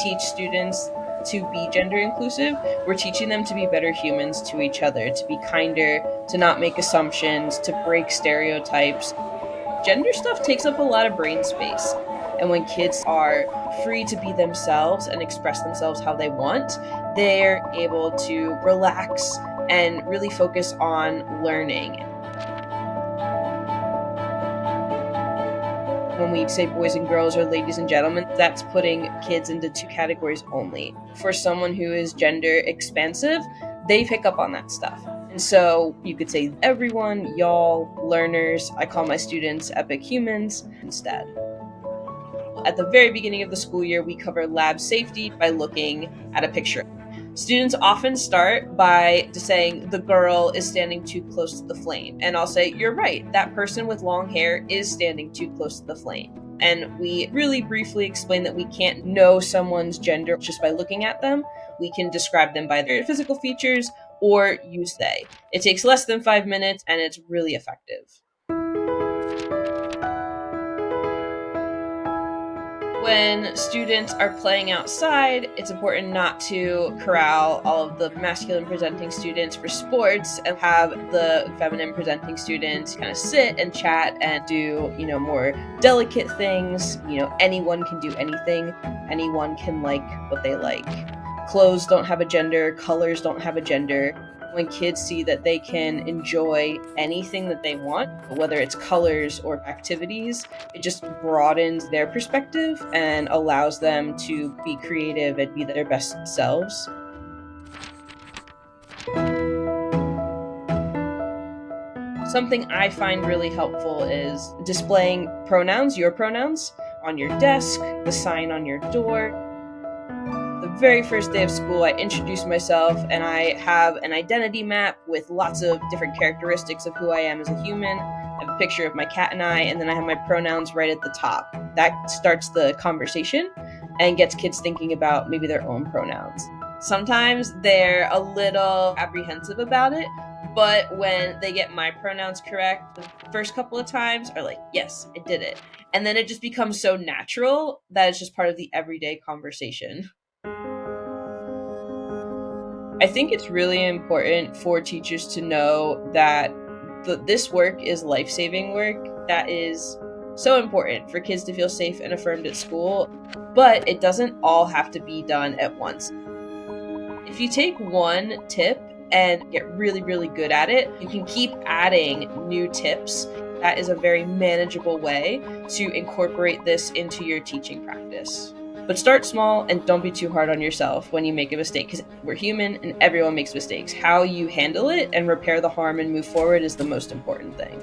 teach students to be gender inclusive, we're teaching them to be better humans to each other, to be kinder, to not make assumptions, to break stereotypes. Gender stuff takes up a lot of brain space. And when kids are free to be themselves and express themselves how they want, they're able to relax and really focus on learning. When we say boys and girls or ladies and gentlemen, that's putting kids into two categories only. For someone who is gender expansive, they pick up on that stuff. And so you could say everyone, y'all, learners. I call my students epic humans instead. At the very beginning of the school year, we cover lab safety by looking at a picture. Students often start by just saying the girl is standing too close to the flame. And I'll say, you're right, that person with long hair is standing too close to the flame. And we really briefly explain that we can't know someone's gender just by looking at them. We can describe them by their physical features or use they. It takes less than 5 minutes and it's really effective. When students are playing outside, it's important not to corral all of the masculine presenting students for sports and have the feminine presenting students kind of sit and chat and do, more delicate things. Anyone can do anything. Anyone can like what they like. Clothes don't have a gender, colors don't have a gender. When kids see that they can enjoy anything that they want, whether it's colors or activities, it just broadens their perspective and allows them to be creative and be their best selves. Something I find really helpful is displaying pronouns, your pronouns, on your desk, the sign on your door. The very first day of school, I introduce myself and I have an identity map with lots of different characteristics of who I am as a human. I have a picture of my cat and then I have my pronouns right at the top. That starts the conversation and gets kids thinking about maybe their own pronouns. Sometimes they're a little apprehensive about it, but when they get my pronouns correct, the first couple of times are like, yes, I did it. And then it just becomes so natural that it's just part of the everyday conversation. I think it's really important for teachers to know that this work is life-saving work. That is so important for kids to feel safe and affirmed at school, but it doesn't all have to be done at once. If you take one tip and get really, really good at it, you can keep adding new tips. That is a very manageable way to incorporate this into your teaching practice. But start small and don't be too hard on yourself when you make a mistake, because we're human and everyone makes mistakes. How you handle it and repair the harm and move forward is the most important thing.